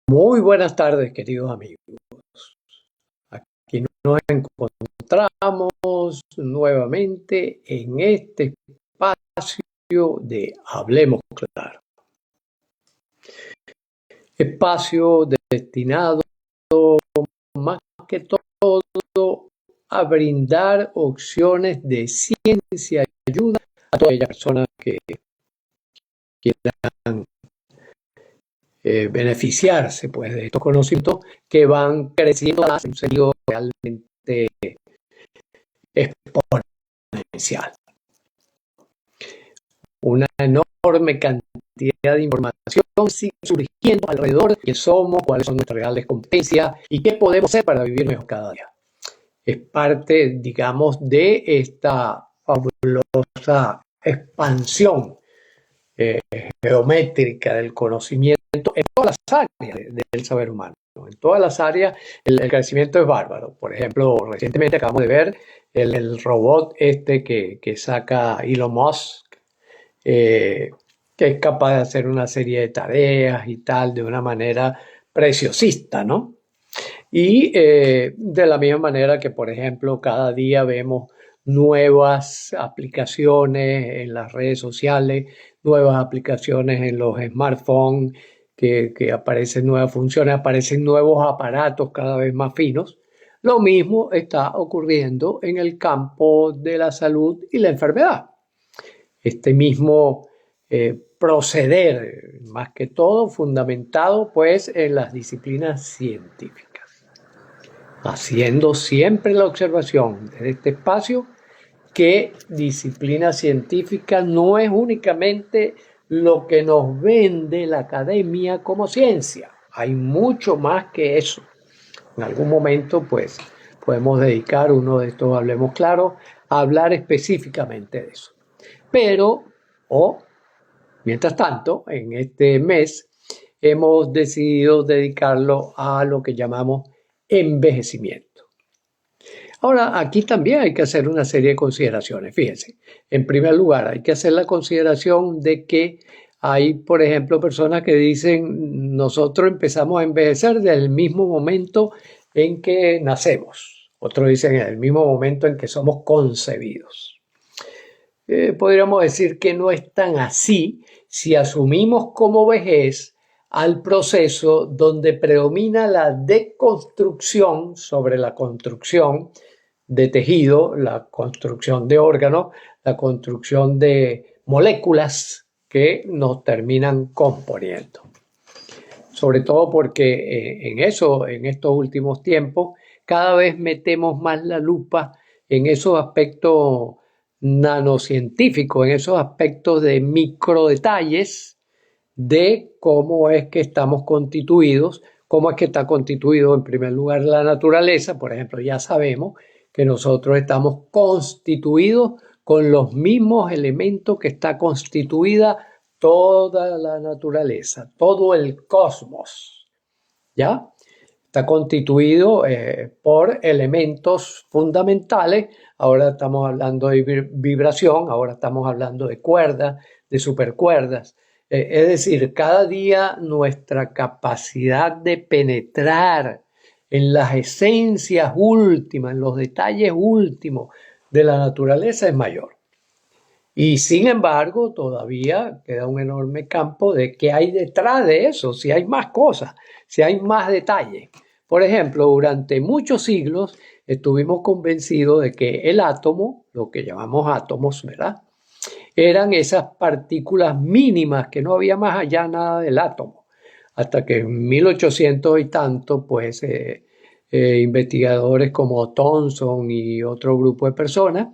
Muy buenas tardes, queridos amigos. Aquí nos encontramos nuevamente en este espacio de Hablemos Claro. Espacio destinado más que todo a brindar opciones de ciencia y ayuda a todas aquellas personas que quieran beneficiarse pues, de estos conocimientos que van creciendo en un sentido realmente exponencial. Una enorme cantidad de información sigue surgiendo alrededor de quién somos, cuáles son nuestras reales competencias y qué podemos hacer para vivir mejor cada día. Es parte, digamos, de esta fabulosa expansión geométrica del conocimiento en todas las áreas del saber humano. En todas las áreas el crecimiento es bárbaro. Por ejemplo, recientemente acabamos de ver el robot que saca Elon Musk, que es capaz de hacer una serie de tareas y tal de una manera preciosista, ¿no? Y de la misma manera que, por ejemplo, cada día vemos nuevas aplicaciones en las redes sociales, nuevas aplicaciones en los smartphones, que aparecen nuevas funciones, aparecen nuevos aparatos cada vez más finos. Lo mismo está ocurriendo en el campo de la salud y la enfermedad. Este mismo proceder, más que todo, fundamentado pues en las disciplinas científicas, haciendo siempre la observación desde este espacio que disciplina científica no es únicamente lo que nos vende la academia como ciencia, hay mucho más que eso. En algún momento pues podemos dedicar uno de estos Hablemos Claro a hablar específicamente de eso. Pero, mientras tanto, en este mes hemos decidido dedicarlo a lo que llamamos envejecimiento. Ahora, aquí también hay que hacer una serie de consideraciones. Fíjense, en primer lugar, hay que hacer la consideración de que hay, por ejemplo, personas que dicen, nosotros empezamos a envejecer desde el mismo momento en que nacemos. Otros dicen, en el mismo momento en que somos concebidos. Podríamos decir que no es tan así si asumimos como vejez al proceso donde predomina la deconstrucción sobre la construcción de tejido, la construcción de órganos, la construcción de moléculas que nos terminan componiendo. Sobre todo porque en estos últimos tiempos, cada vez metemos más la lupa en esos aspectos nanocientíficos, en esos aspectos de microdetalles de cómo es que estamos constituidos, cómo es que está constituido en primer lugar la naturaleza. Por ejemplo, ya sabemos que nosotros estamos constituidos con los mismos elementos que está constituida toda la naturaleza, todo el cosmos, ¿ya? Está constituido por elementos fundamentales. Ahora estamos hablando de vibración, ahora estamos hablando de cuerdas, de supercuerdas. Es decir, cada día nuestra capacidad de penetrar en las esencias últimas, en los detalles últimos de la naturaleza es mayor. Y sin embargo, todavía queda un enorme campo de qué hay detrás de eso, si hay más cosas, si hay más detalles. Por ejemplo, durante muchos siglos estuvimos convencidos de que el átomo, lo que llamamos átomos, ¿verdad?, eran esas partículas mínimas, que no había más allá nada del átomo. Hasta que en 1800 y tanto, pues, investigadores como Thomson y otro grupo de personas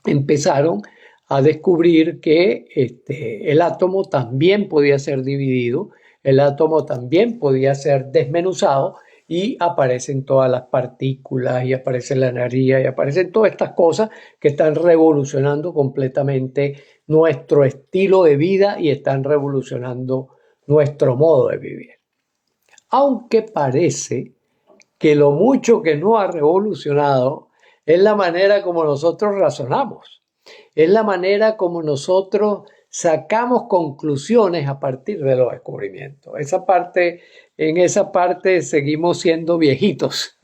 empezaron a descubrir que el átomo también podía ser dividido, el átomo también podía ser desmenuzado y aparecen todas las partículas y aparece la energía y aparecen todas estas cosas que están revolucionando completamente nuestro estilo de vida y están revolucionando nuestro modo de vivir. Aunque parece que lo mucho que no ha revolucionado es la manera como nosotros razonamos. Es la manera como nosotros sacamos conclusiones a partir de los descubrimientos. En esa parte seguimos siendo viejitos,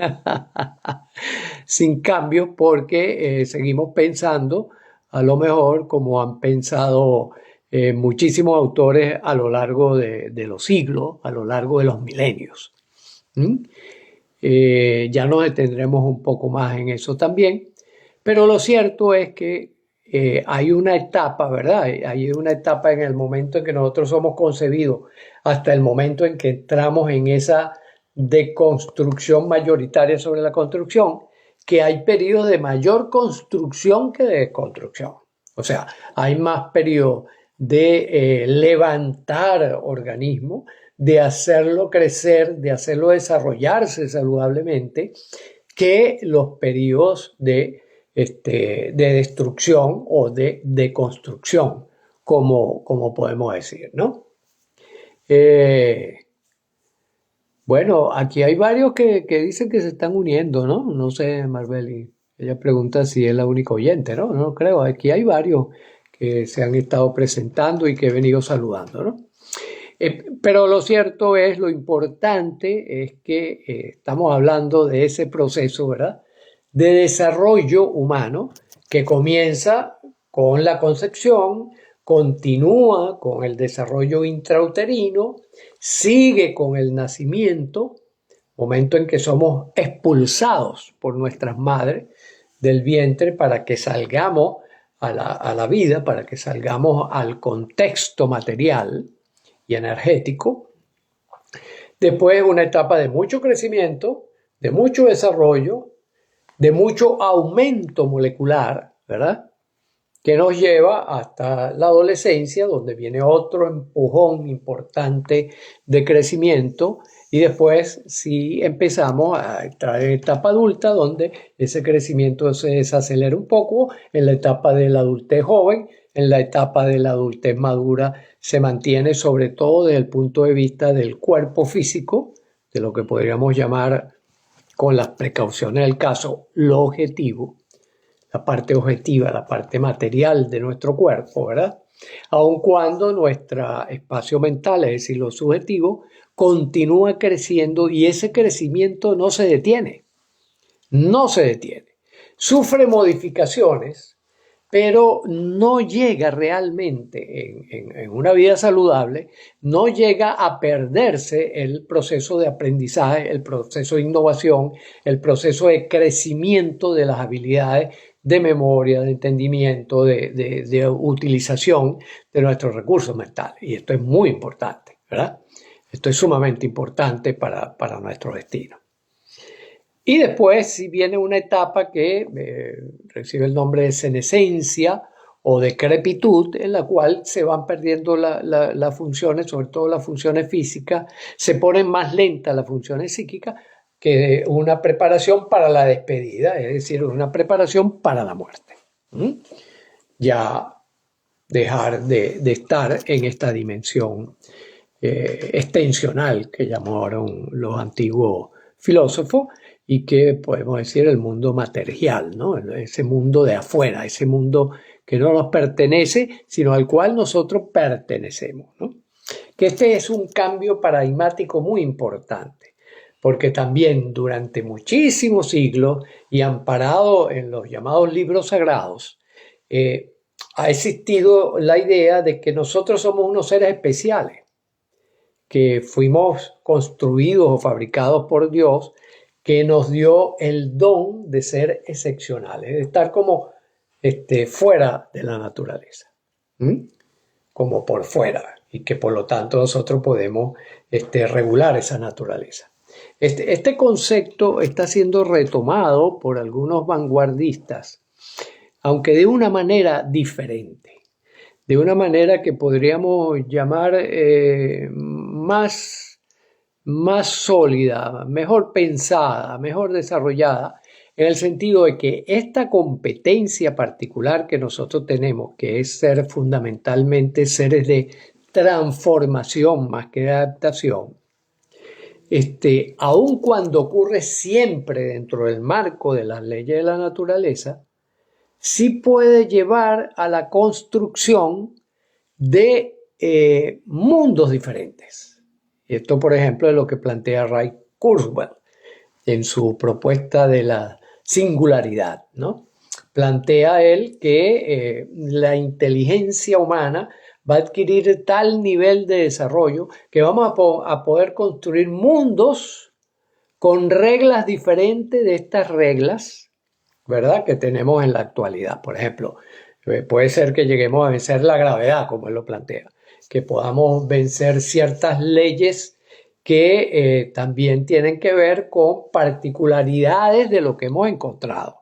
sin cambio, porque seguimos pensando a lo mejor como han pensado muchísimos autores a lo largo de los siglos, a lo largo de los milenios. Ya nos detendremos un poco más en eso también, pero lo cierto es que hay una etapa, ¿verdad? Hay una etapa en el momento en que nosotros somos concebidos hasta el momento en que entramos en esa deconstrucción mayoritaria sobre la construcción, que hay periodos de mayor construcción que de desconstrucción. O sea, hay más periodos de levantar organismos, de hacerlo crecer, de hacerlo desarrollarse saludablemente, que los periodos de destrucción o de deconstrucción, como podemos decir, ¿no? Bueno, aquí hay varios que dicen que se están uniendo, ¿no? No sé, Marbeli. Ella pregunta si es la única oyente, ¿no? No creo. Aquí hay varios que se han estado presentando y que he venido saludando, ¿no? Pero lo cierto es, lo importante es que estamos hablando de ese proceso, ¿verdad?, de desarrollo humano que comienza con la concepción, continúa con el desarrollo intrauterino, sigue con el nacimiento, momento en que somos expulsados por nuestras madres del vientre para que salgamos a la vida, para que salgamos al contexto material y energético. Después una etapa de mucho crecimiento, de mucho desarrollo, de mucho aumento molecular, ¿verdad?, que nos lleva hasta la adolescencia, donde viene otro empujón importante de crecimiento, y después sí empezamos a entrar en etapa adulta, donde ese crecimiento se desacelera un poco, en la etapa de la adultez joven, en la etapa de la adultez madura se mantiene sobre todo desde el punto de vista del cuerpo físico, de lo que podríamos llamar, con las precauciones del caso, lo objetivo, la parte objetiva, la parte material de nuestro cuerpo, ¿verdad? Aun cuando nuestro espacio mental, es decir, lo subjetivo, continúa creciendo y ese crecimiento no se detiene, no se detiene. Sufre modificaciones, pero no llega realmente en una vida saludable, no llega a perderse el proceso de aprendizaje, el proceso de innovación, el proceso de crecimiento de las habilidades de memoria, de entendimiento, de utilización de nuestros recursos mentales. Y esto es muy importante, ¿verdad? Esto es sumamente importante para nuestro destino. Y después si viene una etapa que recibe el nombre de senescencia o decrepitud, en la cual se van perdiendo las funciones, sobre todo las funciones físicas, se ponen más lentas las funciones psíquicas, que una preparación para la despedida, es decir, una preparación para la muerte. Ya dejar de estar en esta dimensión extensional que llamaron los antiguos filósofos, y que podemos decir el mundo material, ¿no? Ese mundo de afuera, ese mundo que no nos pertenece, sino al cual nosotros pertenecemos, ¿no? Que este es un cambio paradigmático muy importante, porque también durante muchísimos siglos y amparado en los llamados libros sagrados, ha existido la idea de que nosotros somos unos seres especiales, que fuimos construidos o fabricados por Dios, que nos dio el don de ser excepcionales, de estar como fuera de la naturaleza, como por fuera, y que por lo tanto nosotros podemos regular esa naturaleza. Este concepto está siendo retomado por algunos vanguardistas, aunque de una manera diferente, de una manera que podríamos llamar más sólida, mejor pensada, mejor desarrollada, en el sentido de que esta competencia particular que nosotros tenemos, que es ser fundamentalmente seres de transformación más que de adaptación, aun cuando ocurre siempre dentro del marco de las leyes de la naturaleza, sí puede llevar a la construcción de mundos diferentes. Esto, por ejemplo, es lo que plantea Ray Kurzweil en su propuesta de la singularidad, ¿no? Plantea él que la inteligencia humana va a adquirir tal nivel de desarrollo que vamos a poder construir mundos con reglas diferentes de estas reglas, ¿verdad?, que tenemos en la actualidad. Por ejemplo, puede ser que lleguemos a vencer la gravedad, como él lo plantea, que podamos vencer ciertas leyes que también tienen que ver con particularidades de lo que hemos encontrado.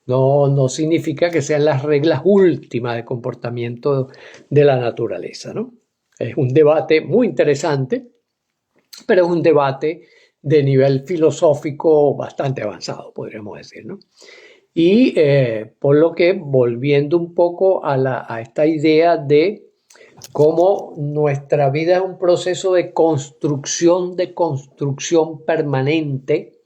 No significa que sean las reglas últimas de comportamiento de la naturaleza, ¿no? Es un debate muy interesante, pero es un debate de nivel filosófico bastante avanzado, podríamos decir, ¿no? Y por lo que, volviendo un poco a esta idea de cómo nuestra vida es un proceso de construcción permanente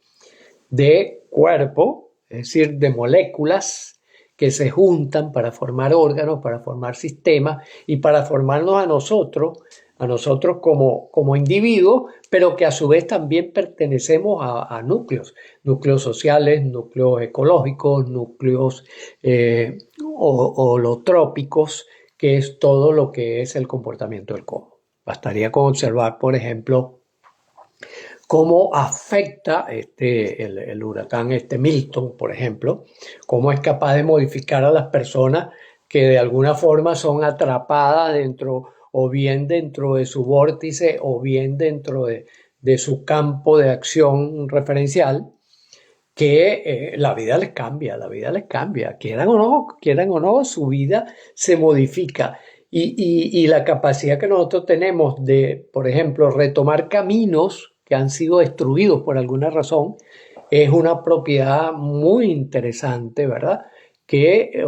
de cuerpo, es decir, de moléculas que se juntan para formar órganos, para formar sistemas y para formarnos a nosotros como individuos, pero que a su vez también pertenecemos a núcleos sociales, núcleos ecológicos, núcleos holotrópicos, que es todo lo que es el comportamiento del cosmos. Bastaría con observar, por ejemplo, cómo afecta el huracán Milton, por ejemplo, cómo es capaz de modificar a las personas que de alguna forma son atrapadas o bien dentro de su vórtice o bien dentro de su campo de acción referencial, que la vida les cambia, quieran o no, su vida se modifica. Y la capacidad que nosotros tenemos de, por ejemplo, retomar caminos que han sido destruidos por alguna razón, es una propiedad muy interesante, ¿verdad?, que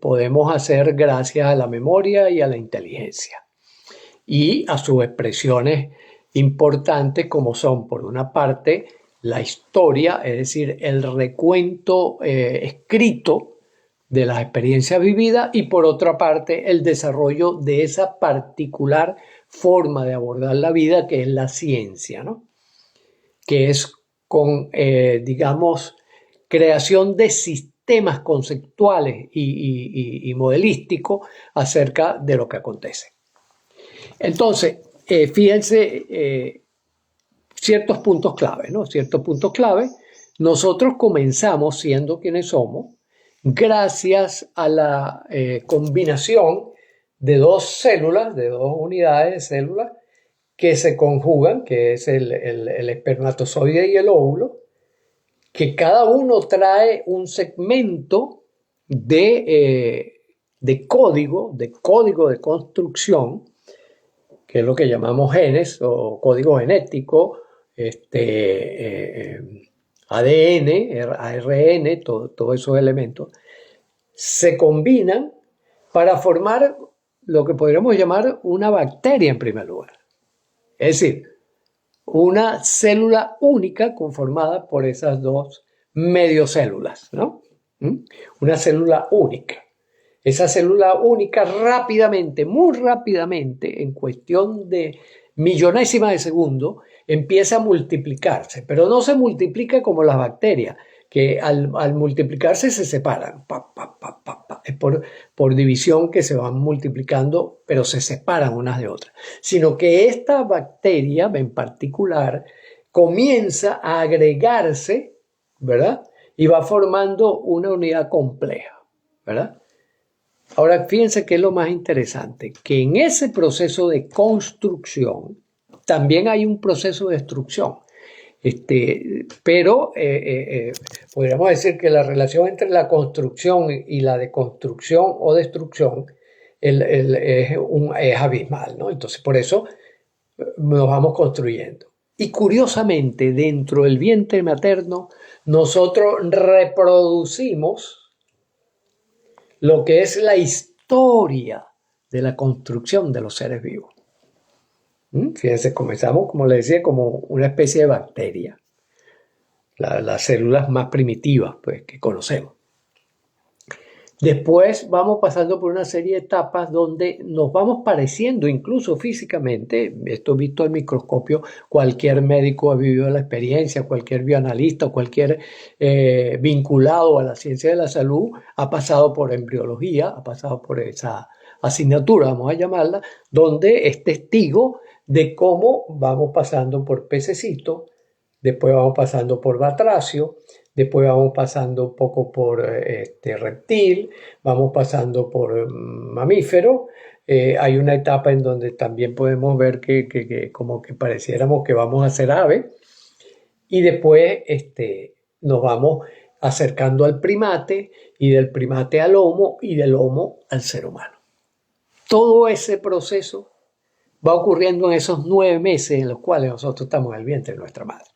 podemos hacer gracias a la memoria y a la inteligencia. Y a sus expresiones importantes como son, por una parte, la historia, es decir, el recuento escrito de las experiencias vividas, y por otra parte el desarrollo de esa particular forma de abordar la vida que es la ciencia, ¿no?, que es con, digamos, creación de sistemas conceptuales y modelísticos acerca de lo que acontece. Entonces, fíjense ciertos puntos clave, ¿no? Ciertos puntos clave. Nosotros comenzamos siendo quienes somos gracias a la combinación de dos células, de dos unidades de células que se conjugan, que es el espermatozoide y el óvulo, que cada uno trae un segmento de código de construcción, que es lo que llamamos genes o código genético, ADN, ARN, todos esos elementos, se combinan para formar lo que podríamos llamar una bacteria en primer lugar. Es decir, una célula única conformada por esas dos mediocélulas, ¿no? Una célula única. Esa célula única rápidamente, muy rápidamente, en cuestión de millonésimas de segundo, empieza a multiplicarse, pero no se multiplica como las bacterias, que al multiplicarse se separan. Es por división que se van multiplicando, pero se separan unas de otras. Sino que esta bacteria en particular comienza a agregarse, ¿verdad?, y va formando una unidad compleja, ¿verdad? Ahora, fíjense qué es lo más interesante, que en ese proceso de construcción también hay un proceso de destrucción. Pero podríamos decir que la relación entre la construcción y la deconstrucción o destrucción es abismal, ¿no? Entonces, por eso nos vamos construyendo. Y curiosamente, dentro del vientre materno, nosotros reproducimos lo que es la historia de la construcción de los seres vivos. Fíjense, comenzamos, como les decía, como una especie de bacteria, las células más primitivas, pues, que conocemos. Después vamos pasando por una serie de etapas donde nos vamos pareciendo incluso físicamente. Esto visto al microscopio, cualquier médico ha vivido la experiencia, cualquier bioanalista o cualquier vinculado a la ciencia de la salud ha pasado por embriología, ha pasado por esa asignatura, vamos a llamarla, donde es testigo de cómo vamos pasando por pececito, después vamos pasando por batracio, después vamos pasando un poco por reptil, vamos pasando por mamífero. Hay una etapa en donde también podemos ver que como que pareciéramos que vamos a ser ave. Y después nos vamos acercando al primate y del primate al homo y del homo al ser humano. Todo ese proceso va ocurriendo en esos 9 meses en los cuales nosotros estamos en el vientre de nuestra madre.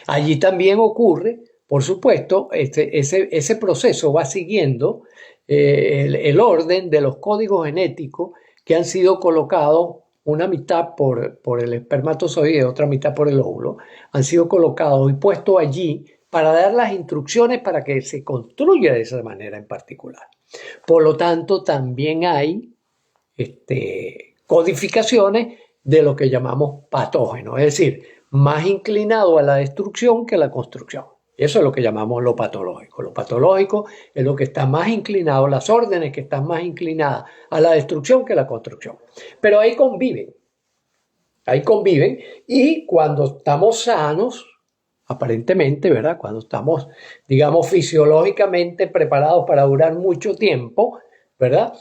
Allí también ocurre, por supuesto, ese proceso va siguiendo el orden de los códigos genéticos que han sido colocados, una mitad por el espermatozoide y otra mitad por el óvulo, han sido colocados y puestos allí para dar las instrucciones para que se construya de esa manera en particular. Por lo tanto, también hay codificaciones de lo que llamamos patógenos, es decir, más inclinado a la destrucción que a la construcción. Eso es lo que llamamos lo patológico. Lo patológico es lo que está más inclinado, las órdenes que están más inclinadas a la destrucción que a la construcción. Pero ahí conviven y cuando estamos sanos, aparentemente, ¿verdad? Cuando estamos, digamos, fisiológicamente preparados para durar mucho tiempo, ¿verdad?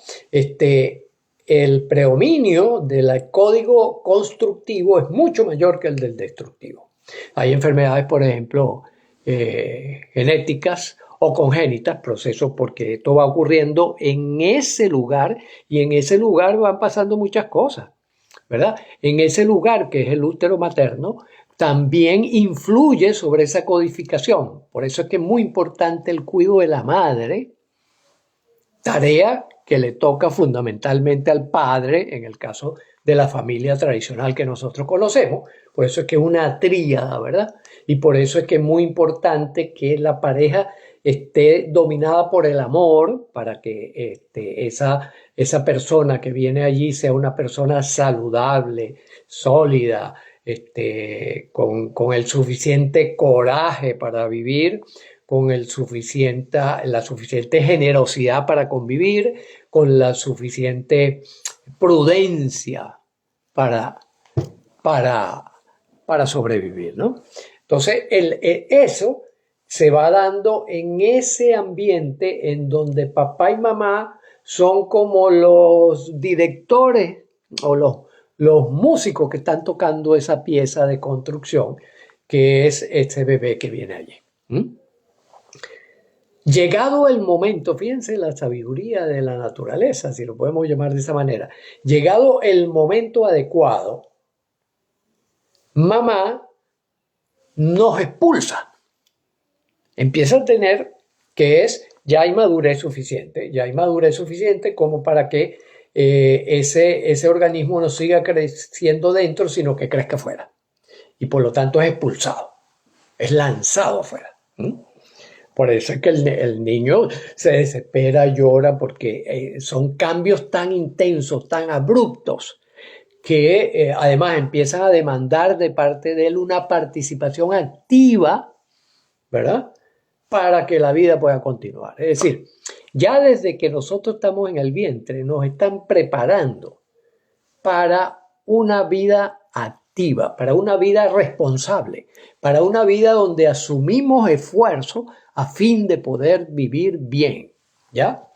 El predominio del código constructivo es mucho mayor que el del destructivo. Hay enfermedades, por ejemplo, genéticas o congénitas, procesos porque esto va ocurriendo en ese lugar y en ese lugar van pasando muchas cosas, ¿verdad? En ese lugar que es el útero materno también influye sobre esa codificación. Por eso es que es muy importante el cuidado de la madre, tarea que le toca fundamentalmente al padre, en el caso de la familia tradicional que nosotros conocemos. Por eso es que es una tríada, ¿verdad? Y por eso es que es muy importante que la pareja esté dominada por el amor, para que esa persona que viene allí sea una persona saludable, sólida, con el suficiente coraje para vivir, con la suficiente generosidad para convivir, con la suficiente prudencia para sobrevivir, ¿no? Entonces, eso se va dando en ese ambiente en donde papá y mamá son como los directores o los músicos que están tocando esa pieza de construcción que es ese bebé que viene allí. Llegado el momento, fíjense la sabiduría de la naturaleza, si lo podemos llamar de esa manera, llegado el momento adecuado, mamá nos expulsa. Empieza a tener ya hay madurez suficiente como para que ese organismo no siga creciendo dentro, sino que crezca afuera. Y por lo tanto es expulsado, es lanzado afuera. Por eso es que el niño se desespera, llora, porque son cambios tan intensos, tan abruptos, que además empiezan a demandar de parte de él una participación activa, ¿verdad?, para que la vida pueda continuar. Es decir, ya desde que nosotros estamos en el vientre nos están preparando para una vida activa, para una vida responsable, para una vida donde asumimos esfuerzo a fin de poder vivir bien, ¿ya?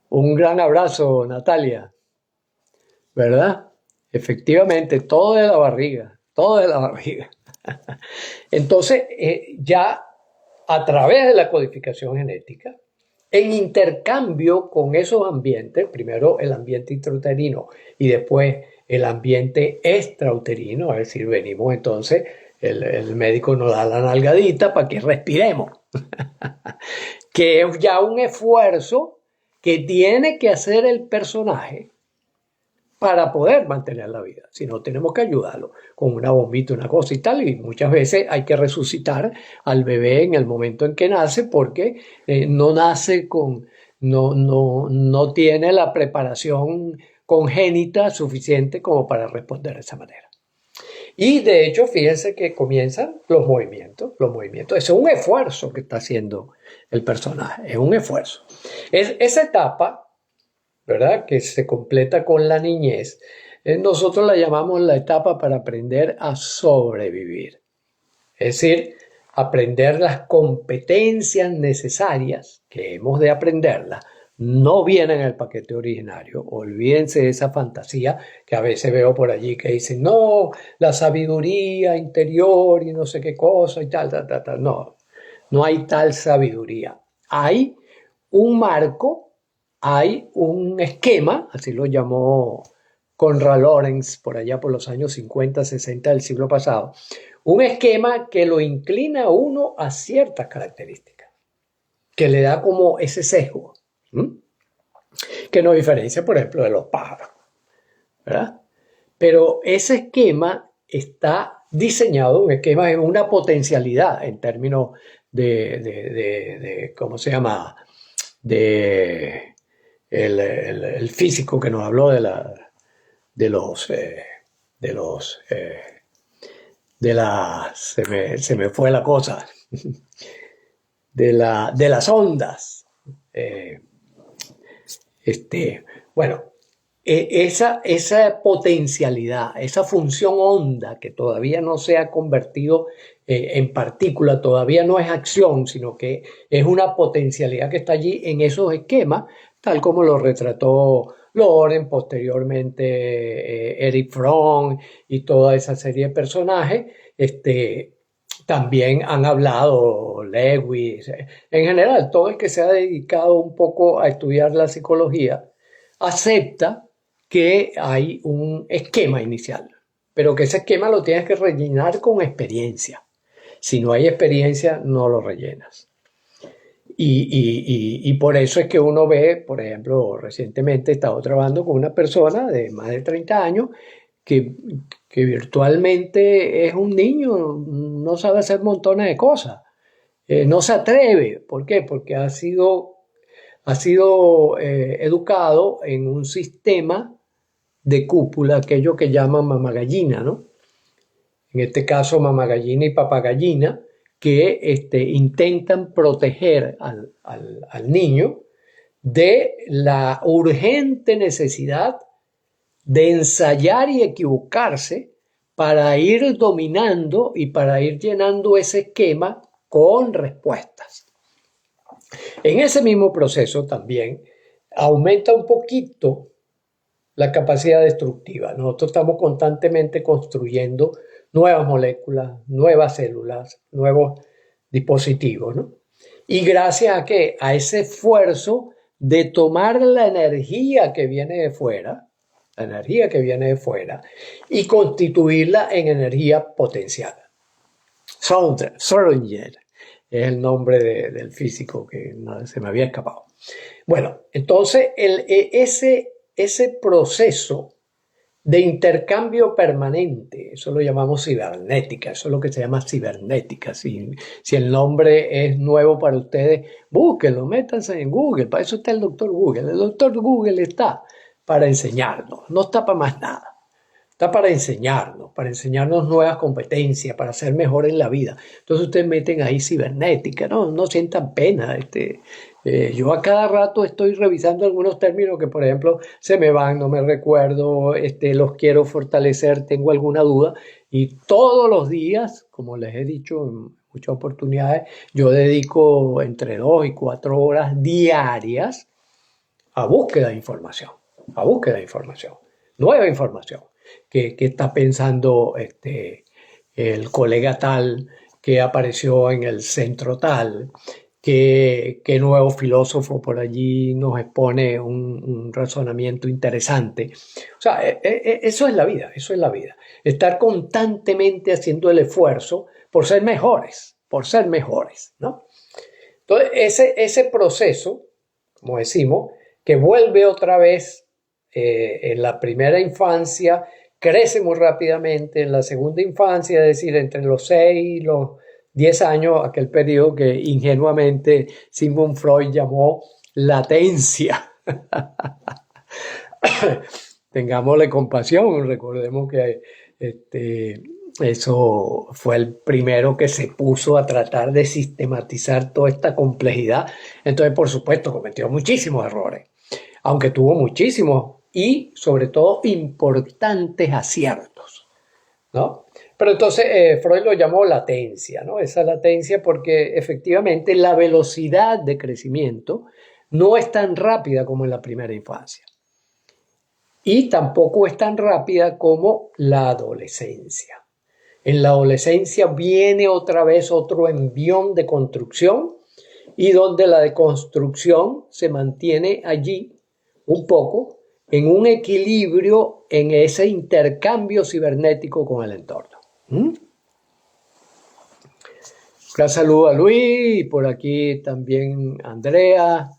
Un gran abrazo, Natalia, ¿verdad? Efectivamente, todo de la barriga. Entonces, ya a través de la codificación genética, en intercambio con esos ambientes, primero el ambiente intrauterino y después el ambiente extrauterino, es decir, venimos entonces, el médico nos da la nalgadita para que respiremos, que es ya un esfuerzo que tiene que hacer el personaje para poder mantener la vida. Si no, tenemos que ayudarlo con una bombita, una cosa y tal, y muchas veces hay que resucitar al bebé en el momento en que nace, porque no nace no tiene la preparación congénita suficiente como para responder de esa manera. Y de hecho, fíjense que comienzan los movimientos, los movimientos. Es un esfuerzo que está haciendo el personaje, es un esfuerzo. Esa etapa, ¿verdad?, que se completa con la niñez, nosotros la llamamos la etapa para aprender a sobrevivir. Es decir, aprender las competencias necesarias, que hemos de aprenderlas, no viene en el paquete originario. Olvídense de esa fantasía que a veces veo por allí que dicen, no, la sabiduría interior y no sé qué cosa y tal, tal, tal, tal. No, no hay tal sabiduría. Hay un marco, hay un esquema, así lo llamó Konrad Lorenz por allá por los años 50, 60 del siglo pasado, un esquema que lo inclina a uno a ciertas características, que le da como ese sesgo, que nos diferencia, por ejemplo, de los pájaros, ¿verdad? Pero ese esquema está diseñado, un esquema de una potencialidad en términos de ¿cómo se llama? De el físico que nos habló se me fue la cosa, de las ondas. Bueno, esa potencialidad, esa función onda que todavía no se ha convertido en partícula, todavía no es acción, sino que es una potencialidad que está allí en esos esquemas, tal como lo retrató Lorenz, posteriormente Erich Fromm y toda esa serie de personajes. También han hablado Lewis, en general, todo el que se ha dedicado un poco a estudiar la psicología acepta que hay un esquema inicial, pero que ese esquema lo tienes que rellenar con experiencia. Si no hay experiencia, no lo rellenas. Y por eso es que uno ve, por ejemplo, recientemente he estado trabajando con una persona de más de 30 años que virtualmente es un niño, no sabe hacer montones de cosas, no se atreve. ¿Por qué? Porque ha sido educado en un sistema de cúpula, aquello que llaman mamá gallina, ¿no? En este caso, mamá gallina y papá gallina, que intentan proteger al niño de la urgente necesidad de ensayar y equivocarse para ir dominando y para ir llenando ese esquema con respuestas. En ese mismo proceso también aumenta un poquito la capacidad destructiva. Nosotros estamos constantemente construyendo nuevas moléculas, nuevas células, nuevos dispositivos, ¿no? Y gracias a qué? A ese esfuerzo de tomar la energía que viene de fuera, y constituirla en energía potencial. Schrödinger es el nombre del físico que se me había escapado. Bueno, entonces ese proceso de intercambio permanente, eso lo llamamos cibernética, eso es lo que se llama cibernética. Si el nombre es nuevo para ustedes, búsquenlo, métanse en Google, para eso está el doctor Google. El doctor Google está para enseñarnos, no está para más nada. Está para enseñarnos nuevas competencias, para ser mejor en la vida. Entonces ustedes meten ahí cibernética, no sientan pena. Yo a cada rato estoy revisando algunos términos que, por ejemplo, se me van, no me recuerdo, los quiero fortalecer, tengo alguna duda. Y todos los días, como les he dicho en muchas oportunidades, yo dedico entre 2 y 4 horas diarias a búsqueda de información, nueva información. Que está pensando el colega tal que apareció en el centro tal, que nuevo filósofo por allí nos expone un razonamiento interesante. O sea, eso es la vida, Estar constantemente haciendo el esfuerzo por ser mejores, ¿no? Entonces, ese proceso, como decimos, que vuelve otra vez en la primera infancia, crece muy rápidamente en la segunda infancia, es decir, entre los 6 y los 10 años, aquel periodo que ingenuamente Sigmund Freud llamó latencia. Tengámosle compasión, recordemos que eso fue el primero que se puso a tratar de sistematizar toda esta complejidad. Entonces, por supuesto, cometió muchísimos errores, aunque tuvo muchísimos y, sobre todo, importantes aciertos, ¿no? Pero entonces Freud lo llamó latencia, ¿no? Esa latencia porque efectivamente la velocidad de crecimiento no es tan rápida como en la primera infancia. Y tampoco es tan rápida como la adolescencia. En la adolescencia viene otra vez otro envión de construcción y donde la deconstrucción se mantiene allí un poco en un equilibrio en ese intercambio cibernético con el entorno. Un gran saludo a Luis y por aquí también a Andrea,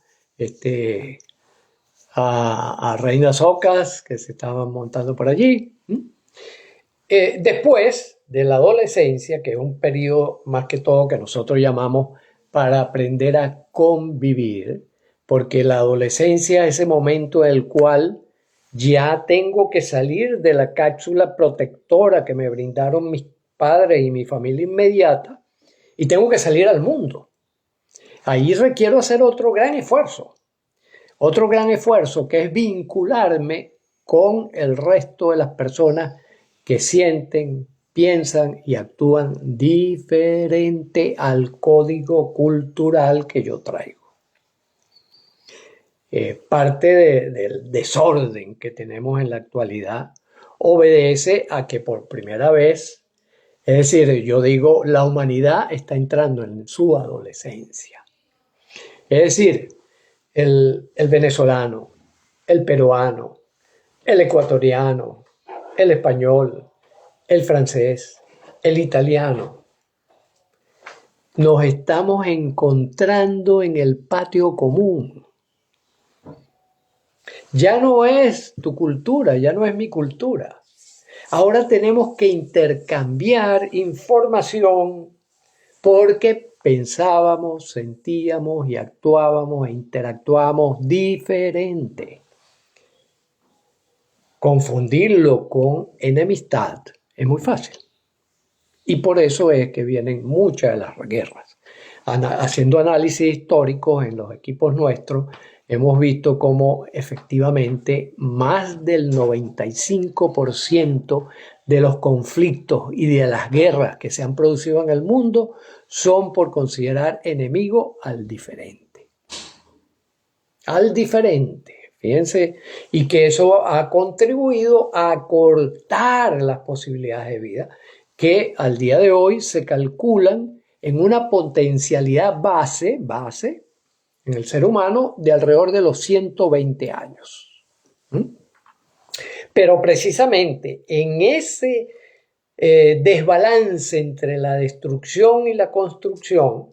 a Reina Socas que se estaban montando por allí. Después de la adolescencia, que es un periodo más que todo que nosotros llamamos para aprender a convivir, porque la adolescencia es ese momento en el cual ya tengo que salir de la cápsula protectora que me brindaron mis padres y mi familia inmediata y tengo que salir al mundo. Ahí requiero hacer otro gran esfuerzo que es vincularme con el resto de las personas que sienten, piensan y actúan diferente al código cultural que yo traigo. Parte del desorden que tenemos en la actualidad obedece a que por primera vez, es decir, yo digo, la humanidad está entrando en su adolescencia. Es decir, el venezolano, el peruano, el ecuatoriano, el español, el francés, el italiano. Nos estamos encontrando en el patio común. Ya no es tu cultura, ya no es mi cultura. Ahora tenemos que intercambiar información porque pensábamos, sentíamos y actuábamos e interactuábamos diferente. Confundirlo con enemistad es muy fácil. Y por eso es que vienen muchas de las guerras. Haciendo análisis históricos en los equipos nuestros, hemos visto cómo efectivamente más del 95% de los conflictos y de las guerras que se han producido en el mundo son por considerar enemigo al diferente. Al diferente. Fíjense, y que eso ha contribuido a acortar las posibilidades de vida que al día de hoy se calculan en una potencialidad base en el ser humano de alrededor de los 120 años. Pero precisamente en ese desbalance entre la destrucción y la construcción,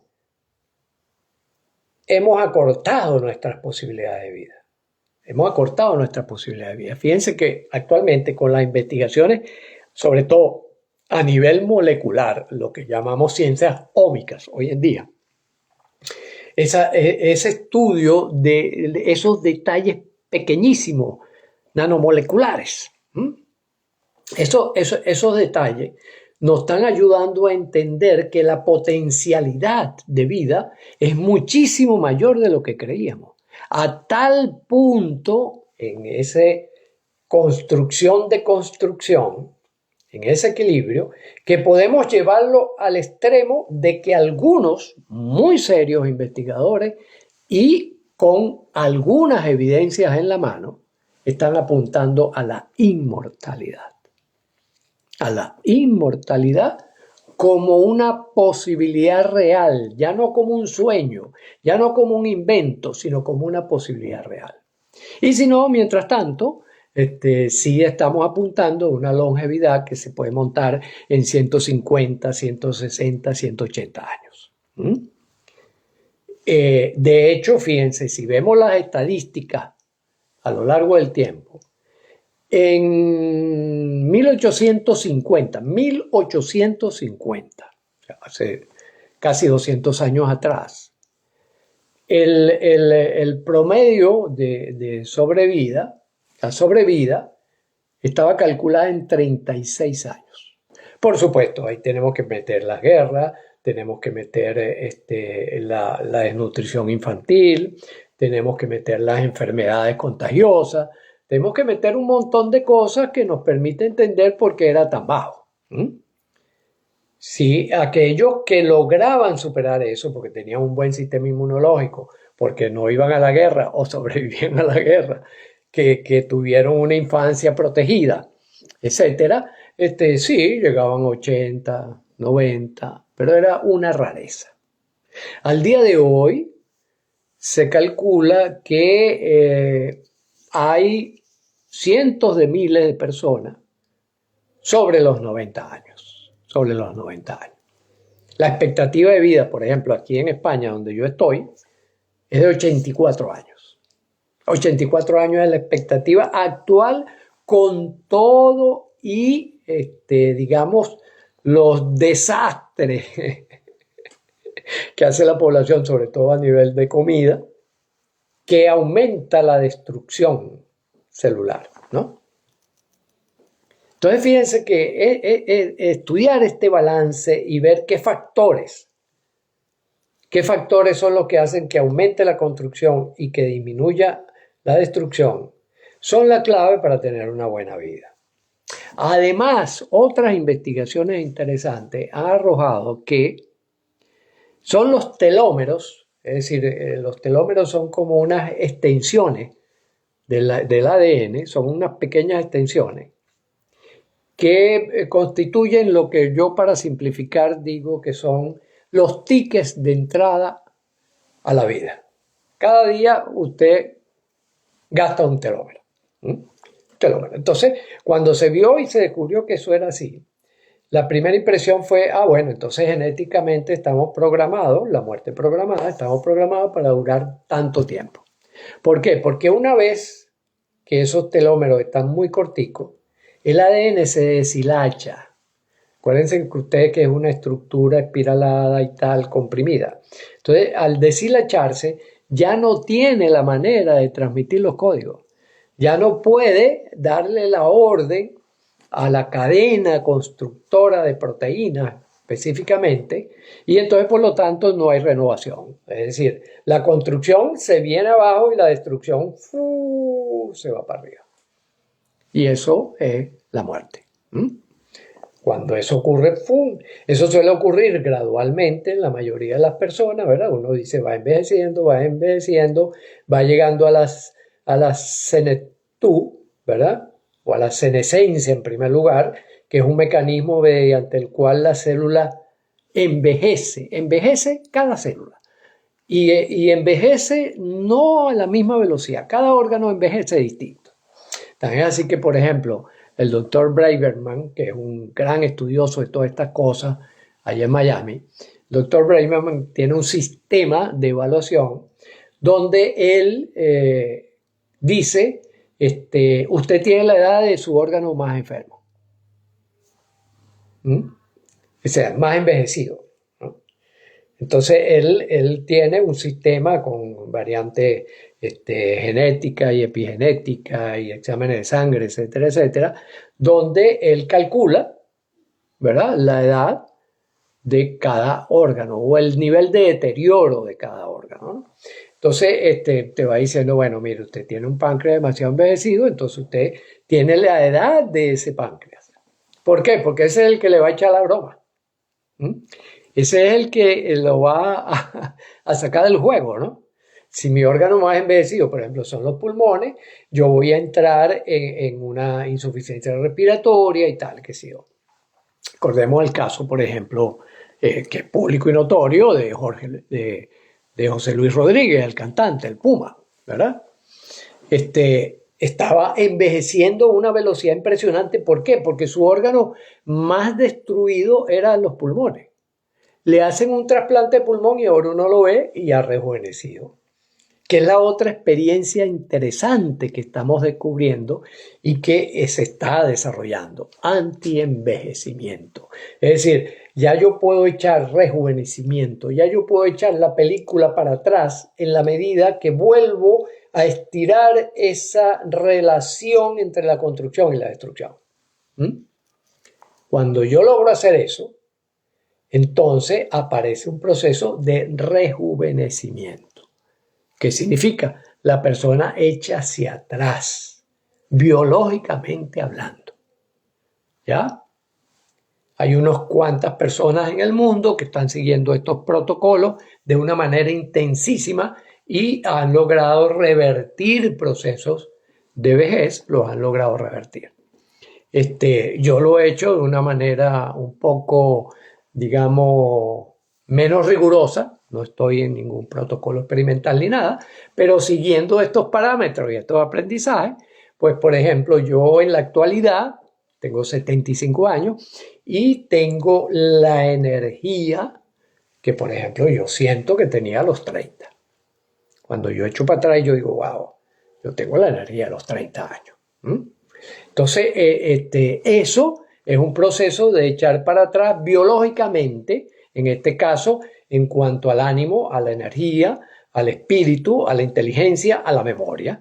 hemos acortado nuestras posibilidades de vida. Hemos acortado nuestras posibilidades de vida. Fíjense que actualmente con las investigaciones, sobre todo a nivel molecular, lo que llamamos ciencias ómicas hoy en día, ese estudio de esos detalles pequeñísimos, nanomoleculares, esos detalles nos están ayudando a entender que la potencialidad de vida es muchísimo mayor de lo que creíamos. A tal punto, en esa construcción de construcción, en ese equilibrio, que podemos llevarlo al extremo de que algunos muy serios investigadores y con algunas evidencias en la mano están apuntando a la inmortalidad. A la inmortalidad como una posibilidad real, ya no como un sueño, ya no como un invento, sino como una posibilidad real. Y si no, mientras tanto, sí estamos apuntando a una longevidad que se puede montar en 150, 160, 180 años. De hecho, fíjense, si vemos las estadísticas a lo largo del tiempo, en 1850, o sea, hace casi 200 años atrás, el promedio de sobrevida, la sobrevida, estaba calculada en 36 años. Por supuesto, ahí tenemos que meter las guerras, tenemos que meter la desnutrición infantil, tenemos que meter las enfermedades contagiosas, tenemos que meter un montón de cosas que nos permiten entender por qué era tan bajo. Sí, aquellos que lograban superar eso, porque tenían un buen sistema inmunológico, porque no iban a la guerra o sobrevivían a la guerra, que tuvieron una infancia protegida, etcétera, sí, llegaban a 80, 90, pero era una rareza. Al día de hoy se calcula que hay cientos de miles de personas sobre los 90 años, sobre los 90 años. La expectativa de vida, por ejemplo, aquí en España, donde yo estoy, es de 84 años. 84 años es la expectativa actual con todo y, digamos, los desastres que hace la población, sobre todo a nivel de comida, que aumenta la destrucción celular, ¿no? Entonces, fíjense que estudiar este balance y ver qué factores son los que hacen que aumente la construcción y que disminuya la destrucción, son la clave para tener una buena vida. Además, otras investigaciones interesantes han arrojado que son los telómeros, es decir, los telómeros son como unas extensiones del ADN, son unas pequeñas extensiones que constituyen lo que yo, para simplificar, digo que son los tickets de entrada a la vida. Cada día usted gasta un telómero. Entonces, cuando se vio y se descubrió que eso era así, la primera impresión fue, bueno, entonces genéticamente estamos programados, la muerte programada, estamos programados para durar tanto tiempo. ¿Por qué? Porque una vez que esos telómeros están muy corticos, el ADN se deshilacha. Acuérdense que ustedes que es una estructura espiralada y tal, comprimida. Entonces, al deshilacharse, ya no tiene la manera de transmitir los códigos. Ya no puede darle la orden a la cadena constructora de proteínas específicamente, y entonces por lo tanto no hay renovación. Es decir, la construcción se viene abajo y la destrucción se va para arriba. Y eso es la muerte. Cuando eso ocurre, eso suele ocurrir gradualmente en la mayoría de las personas, ¿verdad? Uno dice, va envejeciendo, va llegando a la senectud, ¿verdad? O a la senescencia en primer lugar, que es un mecanismo mediante el cual la célula envejece cada célula. Y envejece no a la misma velocidad, cada órgano envejece distinto. También así que, por ejemplo, el doctor Braverman, que es un gran estudioso de todas estas cosas allá en Miami, el doctor Braverman tiene un sistema de evaluación donde él dice, usted tiene la edad de su órgano más enfermo. O sea, más envejecido, ¿no? Entonces, él tiene un sistema con variantes genética y epigenética y exámenes de sangre, etcétera, etcétera, donde él calcula, ¿verdad?, la edad de cada órgano o el nivel de deterioro de cada órgano, ¿no? Entonces, te va diciendo, bueno, mire, usted tiene un páncreas demasiado envejecido, entonces usted tiene la edad de ese páncreas. ¿Por qué? Porque ese es el que le va a echar la broma. Ese es el que lo va a sacar del juego, ¿no? Si mi órgano más envejecido, por ejemplo, son los pulmones, yo voy a entrar en una insuficiencia respiratoria y tal, que sí. Recordemos el caso, por ejemplo, que es público y notorio de José Luis Rodríguez, el cantante, el Puma, ¿verdad? Estaba envejeciendo a una velocidad impresionante. ¿Por qué? Porque su órgano más destruido eran los pulmones. Le hacen un trasplante de pulmón y ahora uno lo ve y ha rejuvenecido. Que es la otra experiencia interesante que estamos descubriendo y que se está desarrollando, antienvejecimiento. Es decir, ya yo puedo echar rejuvenecimiento, ya yo puedo echar la película para atrás en la medida que vuelvo a estirar esa relación entre la construcción y la destrucción. Cuando yo logro hacer eso, entonces aparece un proceso de rejuvenecimiento. ¿Qué significa? La persona echa hacia atrás, biológicamente hablando. ¿Ya? Hay unas cuantas personas en el mundo que están siguiendo estos protocolos de una manera intensísima y han logrado revertir procesos de vejez, los han logrado revertir. Yo lo he hecho de una manera un poco, digamos, menos rigurosa, no estoy en ningún protocolo experimental ni nada, pero siguiendo estos parámetros y estos aprendizajes, pues por ejemplo, yo en la actualidad tengo 75 años y tengo la energía que, por ejemplo, yo siento que tenía a los 30. Cuando yo echo para atrás, yo digo, wow, yo tengo la energía de los 30 años. Entonces, eso es un proceso de echar para atrás biológicamente, en este caso, en cuanto al ánimo, a la energía, al espíritu, a la inteligencia, a la memoria.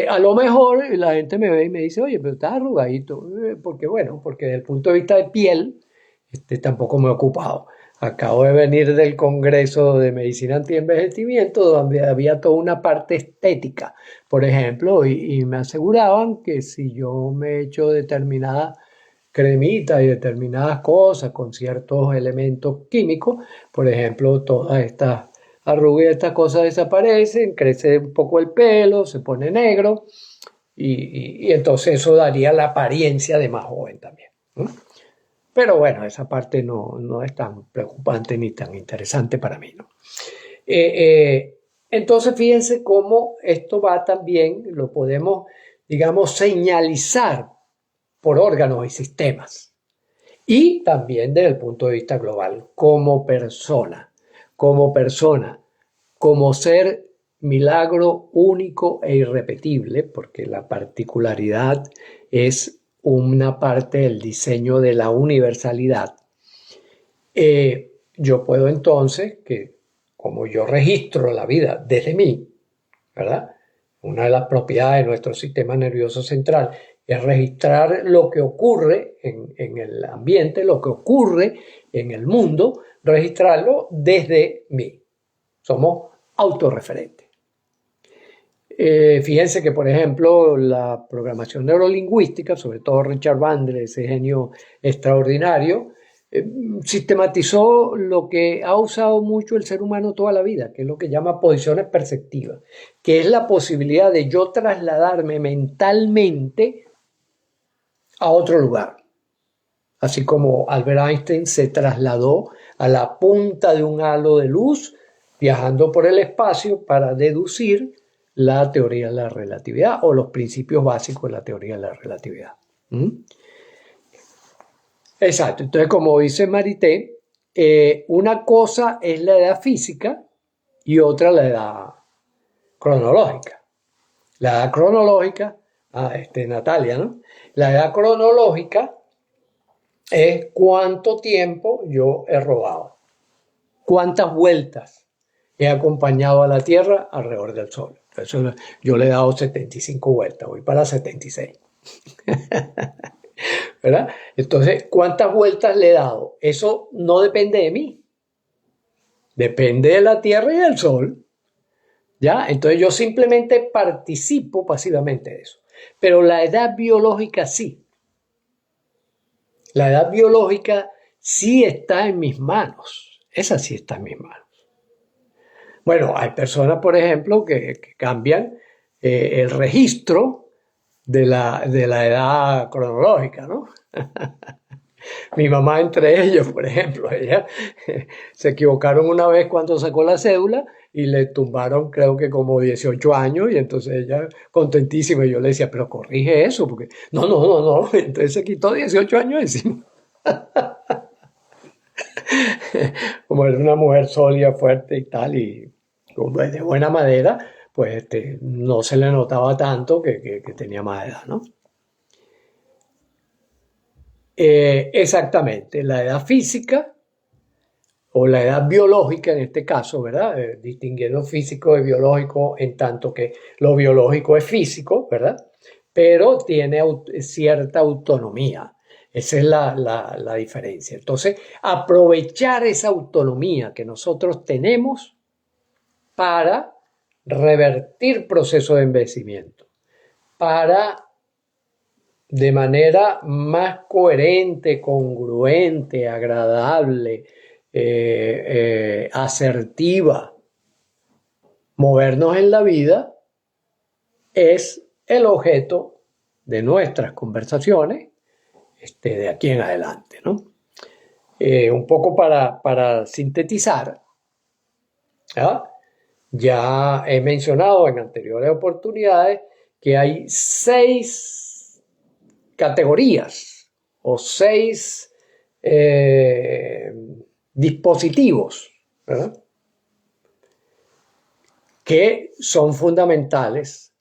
A lo mejor la gente me ve y me dice, oye, pero estás arrugadito. Porque bueno, porque desde el punto de vista de piel, tampoco me he ocupado. Acabo de venir del Congreso de Medicina Antienvejecimiento, donde había toda una parte estética, por ejemplo, y me aseguraban que si yo me echo determinadas cremitas y determinadas cosas con ciertos elementos químicos, por ejemplo, todas estas arrugas y estas cosas desaparecen, crece un poco el pelo, se pone negro y entonces eso daría la apariencia de más joven también. Pero bueno, esa parte no es tan preocupante ni tan interesante para mí, ¿no? Entonces fíjense cómo esto va también, lo podemos, digamos, señalizar por órganos y sistemas. Y también desde el punto de vista global, como persona, como ser milagro único e irrepetible, porque la particularidad es una parte del diseño de la universalidad. Yo puedo entonces, que como yo registro la vida desde mí, ¿verdad? Una de las propiedades de nuestro sistema nervioso central es registrar lo que ocurre en el ambiente, lo que ocurre en el mundo, registrarlo desde mí. Somos autorreferentes. Fíjense que, por ejemplo, la programación neurolingüística, sobre todo Richard Bandler, ese genio extraordinario, sistematizó lo que ha usado mucho el ser humano toda la vida, que es lo que llama posiciones perceptivas, que es la posibilidad de yo trasladarme mentalmente a otro lugar. Así como Albert Einstein se trasladó a la punta de un halo de luz, viajando por el espacio para deducir la teoría de la relatividad o los principios básicos de la teoría de la relatividad. Exacto. Entonces, como dice Marité, una cosa es la edad física y otra la edad cronológica. La edad cronológica, Natalia, ¿no? La edad cronológica es cuánto tiempo yo he rodado, cuántas vueltas he acompañado a la Tierra alrededor del Sol. Eso, yo le he dado 75 vueltas, voy para 76. ¿Verdad? Entonces, ¿cuántas vueltas le he dado? Eso no depende de mí. Depende de la Tierra y del Sol. ¿Ya? Entonces yo simplemente participo pasivamente de eso. Pero la edad biológica sí. La edad biológica sí está en mis manos. Esa sí está en mis manos. Bueno, hay personas, por ejemplo, que cambian el registro de la edad cronológica, ¿no? Mi mamá entre ellos, por ejemplo, ella se equivocaron una vez cuando sacó la cédula y le tumbaron creo que como 18 años y entonces ella contentísima y yo le decía, pero corrige eso, porque no, entonces se quitó 18 años encima. Como era una mujer sólida, fuerte y tal, y de buena madera, pues no se le notaba tanto que tenía más edad, ¿no? Exactamente, la edad física o la edad biológica en este caso, ¿verdad? Distinguiendo físico de biológico en tanto que lo biológico es físico, ¿verdad? Pero tiene cierta autonomía. Esa es la diferencia. Entonces, aprovechar esa autonomía que nosotros tenemos para revertir procesos de envejecimiento, para de manera más coherente, congruente, agradable, asertiva, movernos en la vida es el objeto de nuestras conversaciones de aquí en adelante, ¿no? Un poco para sintetizar, ¿ya? Ya he mencionado en anteriores oportunidades que hay 6 categorías o 6 dispositivos, ¿verdad?, que son fundamentales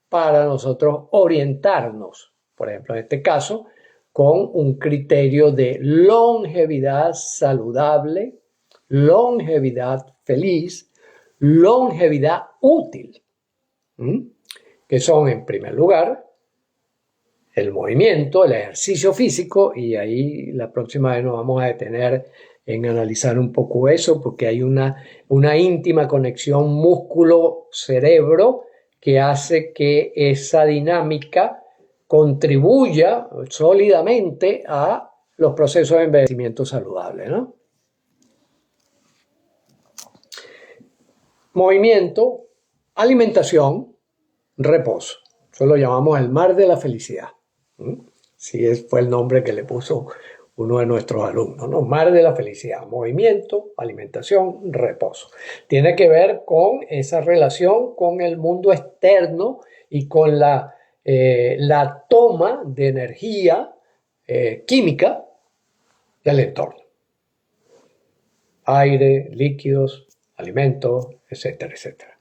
para nosotros orientarnos, por ejemplo, en este caso, con un criterio de longevidad saludable, longevidad feliz, longevidad útil, que son, en primer lugar, el movimiento, el ejercicio físico, y ahí la próxima vez nos vamos a detener en analizar un poco eso, porque hay una íntima conexión músculo-cerebro que hace que esa dinámica contribuya sólidamente a los procesos de envejecimiento saludable, ¿no? Movimiento, alimentación, reposo. Eso lo llamamos el mar de la felicidad. Sí, fue el nombre que le puso uno de nuestros alumnos, ¿no? Mar de la felicidad, movimiento, alimentación, reposo. Tiene que ver con esa relación con el mundo externo y con la toma de energía química del entorno. Aire, líquidos, alimentos, etcétera, etcétera.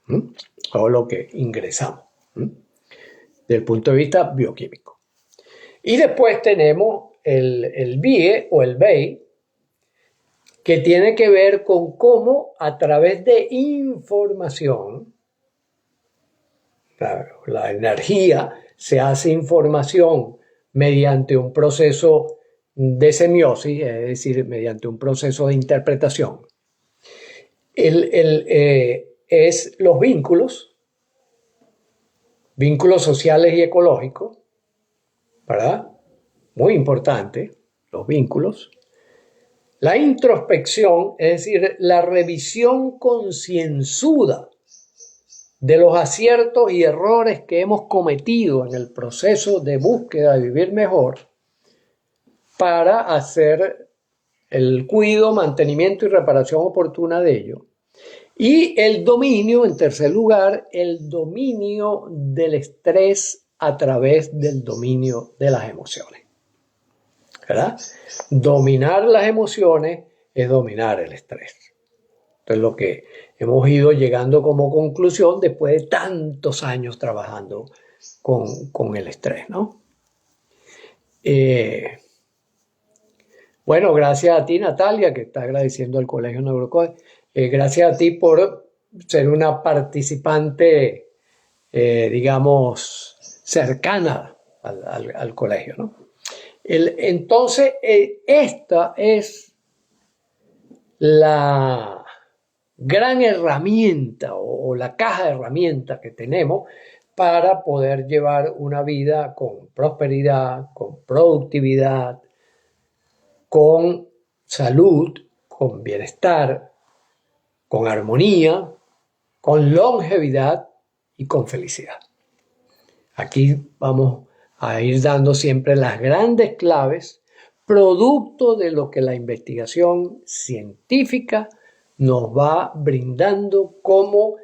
Todo lo que ingresamos desde el punto de vista bioquímico. Y después tenemos el BIE o el BEI, que tiene que ver con cómo a través de información, la energía se hace información mediante un proceso de semiosis, es decir, mediante un proceso de interpretación. Es los vínculos sociales y ecológicos, ¿verdad? Muy importante, los vínculos. La introspección, es decir, la revisión concienzuda de los aciertos y errores que hemos cometido en el proceso de búsqueda de vivir mejor para hacer el cuidado, mantenimiento y reparación oportuna de ello. Y el dominio, en tercer lugar, el dominio del estrés a través del dominio de las emociones, ¿verdad? Dominar las emociones es dominar el estrés. Entonces, lo que hemos ido llegando como conclusión después de tantos años trabajando con el estrés, ¿no? Bueno, gracias a ti, Natalia, que está agradeciendo al Colegio Neurocode. Gracias a ti por ser una participante, digamos, cercana al colegio, ¿no? Entonces, esta es la gran herramienta o la caja de herramientas que tenemos para poder llevar una vida con prosperidad, con productividad, con salud, con bienestar, con armonía, con longevidad y con felicidad. Aquí vamos a ir dando siempre las grandes claves, producto de lo que la investigación científica nos va brindando como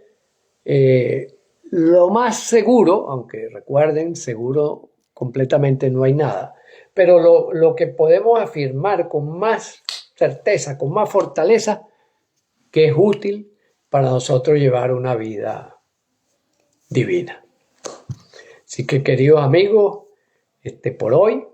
lo más seguro, aunque recuerden, seguro completamente no hay nada, pero lo que podemos afirmar con más certeza, con más fortaleza, que es útil para nosotros llevar una vida divina. Así que, queridos amigos, por hoy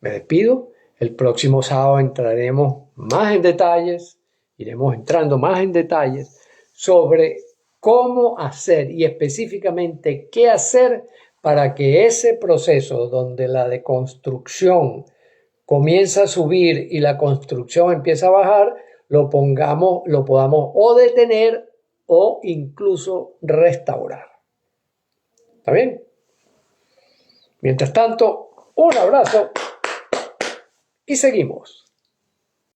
Me despido. El próximo sábado entraremos más en detalles, iremos entrando más en detalles sobre cómo hacer y específicamente qué hacer para que ese proceso donde la deconstrucción comienza a subir y la construcción empieza a bajar, lo podamos o detener o incluso restaurar. ¿Está bien? Mientras tanto, un abrazo y seguimos.